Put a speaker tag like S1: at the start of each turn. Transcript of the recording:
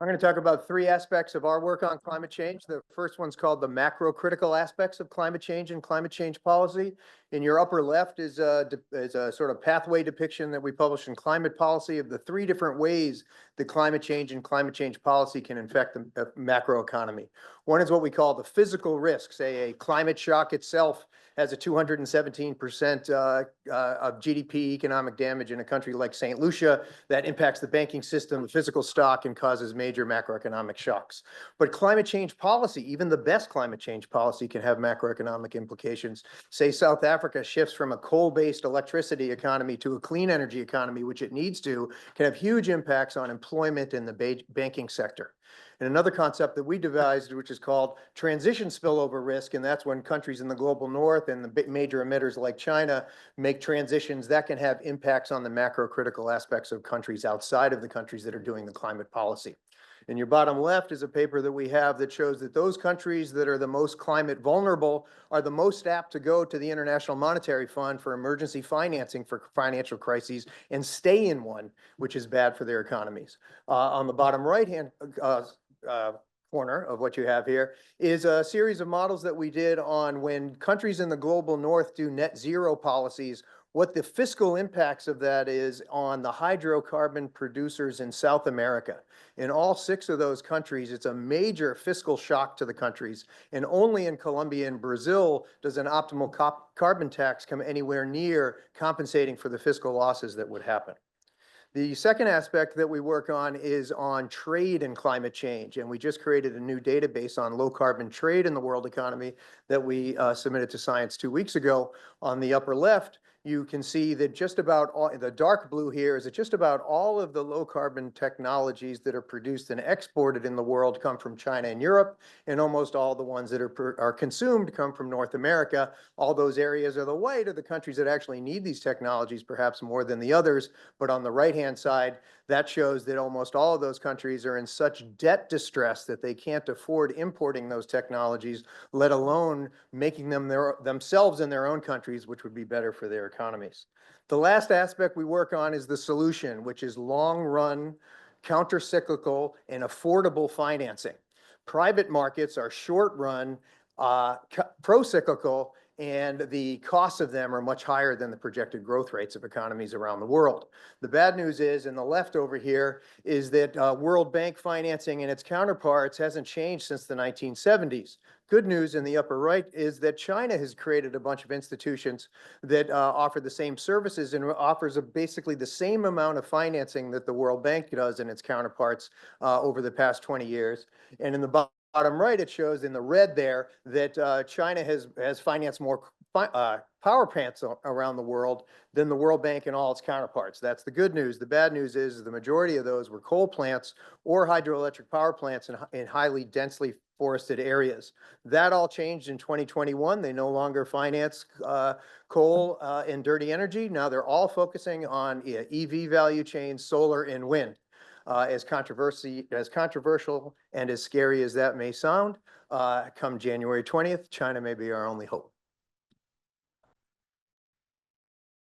S1: I'm going to talk about three aspects of our work on climate change. The first one's called the macro critical aspects of climate change and climate change policy. In your upper left is a sort of pathway depiction that we published in Climate Policy of the three different ways that climate change and climate change policy can affect the macro economy. One is what we call the physical risk. Say a climate shock itself has a 217% of GDP economic damage in a country like St. Lucia that impacts the banking system, the physical stock, and causes major macroeconomic shocks. But climate change policy, even the best climate change policy, can have macroeconomic implications. Say South Africa shifts from a coal-based electricity economy to a clean energy economy, which it needs to, can have huge impacts on employment in the banking sector. And another concept that we devised, which is called transition spillover risk, and that's when countries in the global north and the major emitters like China make transitions that can have impacts on the macro critical aspects of countries outside of the countries that are doing the climate policy. In your bottom left is a paper that we have that shows that those countries that are the most climate vulnerable are the most apt to go to the International Monetary Fund for emergency financing for financial crises and stay in one, which is bad for their economies. On the bottom right-hand corner of what you have here is a series of models that we did on when countries in the global north do net zero policies, what the fiscal impacts of that is on the hydrocarbon producers in South America. In all six of those countries, it's a major fiscal shock to the countries. And only in Colombia and Brazil does an optimal carbon tax come anywhere near compensating for the fiscal losses that would happen. The second aspect that we work on is on trade and climate change. And we just created a new database on low carbon trade in the world economy that we submitted to Science 2 weeks ago. On the upper left, you can see that just about all, the dark blue here is that just about all of the low carbon technologies that are produced and exported in the world come from China and Europe, and almost all the ones that are consumed come from North America. All those areas are the white of the countries that actually need these technologies, perhaps more than the others. But on the right-hand side, that shows that almost all of those countries are in such debt distress that they can't afford importing those technologies, let alone making them themselves in their own countries, which would be better for their economies. The last aspect we work on is the solution, which is long-run, counter-cyclical, and affordable financing. Private markets are short-run, pro-cyclical, and the costs of them are much higher than the projected growth rates of economies around the world. The bad news is, in the left over here, is that World Bank financing and its counterparts hasn't changed since the 1970s. Good news in the upper right is that China has created a bunch of institutions that offer the same services and offers basically the same amount of financing that the World Bank does and its counterparts over the past 20 years. And in the bottom right, it shows in the red there that China has financed more power plants around the world than the World Bank and all its counterparts. That's the good news. The bad news is the majority of those were coal plants or hydroelectric power plants in highly densely forested areas. That all changed in 2021. They no longer finance coal and dirty energy. Now they're all focusing on EV value chains, solar and wind. As controversial and as scary as that may sound, come January 20th, China may be our only hope.